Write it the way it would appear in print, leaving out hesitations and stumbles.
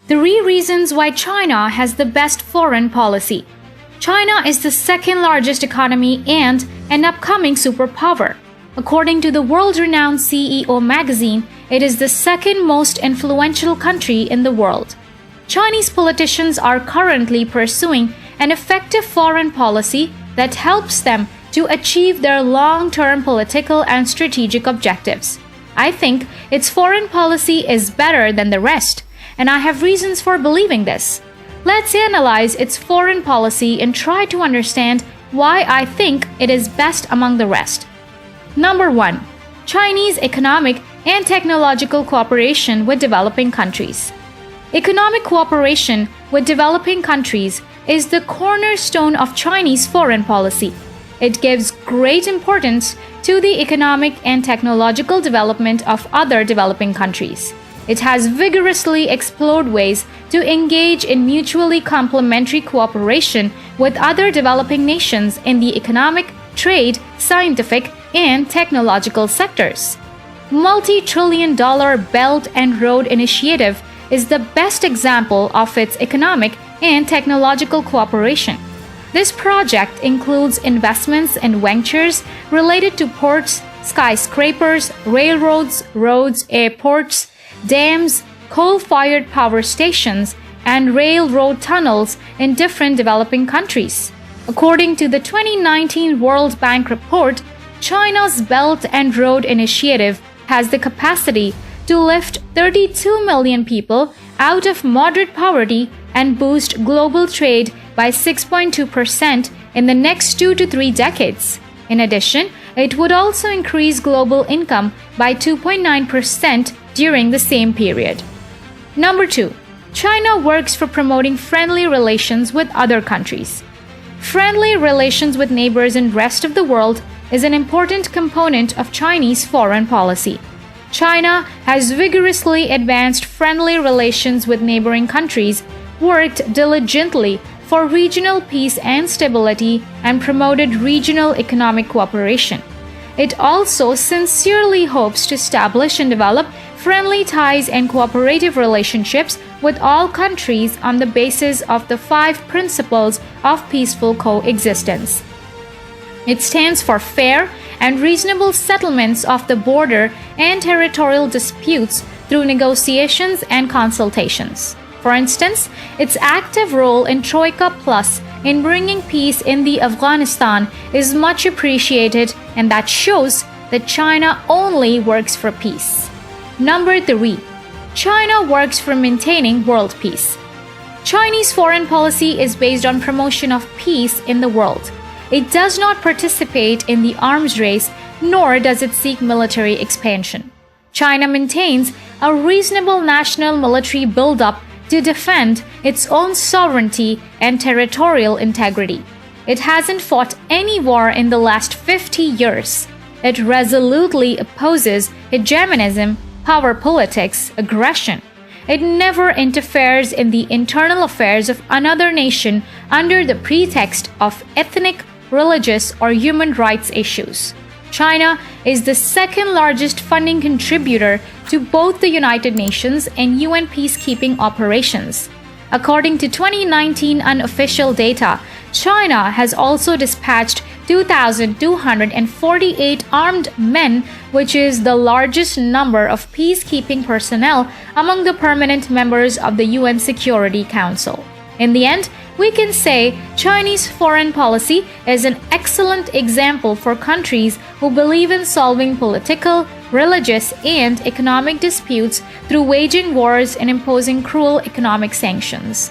3 reasons why China has the best foreign policy. China is the second largest economy and an upcoming superpower. According to the world-renowned CEO magazine, it is the second most influential country in the world. Chinese politicians are currently pursuing an effective foreign policy that helps them to achieve their long-term political and strategic objectives. I think its foreign policy is better than the rest, and I have reasons for believing this. Let's analyze its foreign policy and try to understand why I think it is best among the rest. Number 1. Chinese economic and technological cooperation with developing countries. Economic cooperation with developing countries is the cornerstone of Chinese foreign policy. It gives great importance to the economic and technological development of other developing countries. It has vigorously explored ways to engage in mutually complementary cooperation with other developing nations in the economic, trade, scientific, and technological sectors. Multi-trillion-dollar Belt and Road Initiative is the best example of its economic and technological cooperation. This project includes investments and ventures related to ports, skyscrapers, railroads, roads, airports, dams, coal-fired power stations, and railroad tunnels in different developing countries. According to the 2019 World Bank report, China's Belt and Road Initiative has the capacity to lift 32 million people out of moderate poverty and boost global trade by 6.2% in the next 2 to 3 decades. In addition, it would also increase global income by 2.9% during the same period. Number 2. China works for promoting friendly relations with other countries. Friendly relations with neighbors in the rest of the world is an important component of Chinese foreign policy. China has vigorously advanced friendly relations with neighboring countries, worked diligently for regional peace and stability, and promoted regional economic cooperation. It also sincerely hopes to establish and develop friendly ties and cooperative relationships with all countries on the basis of the 5 principles of peaceful coexistence. It stands for fair and reasonable settlements of the border and territorial disputes through negotiations and consultations. For instance, its active role in Troika Plus in bringing peace in the Afghanistan is much appreciated, and that shows that China only works for peace. Number 3. China works for maintaining world peace. Chinese foreign policy is based on promotion of peace in the world. It does not participate in the arms race, nor does it seek military expansion. China maintains a reasonable national military buildup to defend its own sovereignty and territorial integrity. It hasn't fought any war in the last 50 years. It resolutely opposes hegemonism, power politics, aggression. It never interferes in the internal affairs of another nation under the pretext of ethnic, religious, or human rights issues. China is the second largest funding contributor to both the United Nations and UN peacekeeping operations. According to 2019 unofficial data, China has also dispatched 2,248 armed men, which is the largest number of peacekeeping personnel among the permanent members of the UN Security Council. In the end, we can say Chinese foreign policy is an excellent example for countries who believe in solving political, religious, and economic disputes through waging wars and imposing cruel economic sanctions.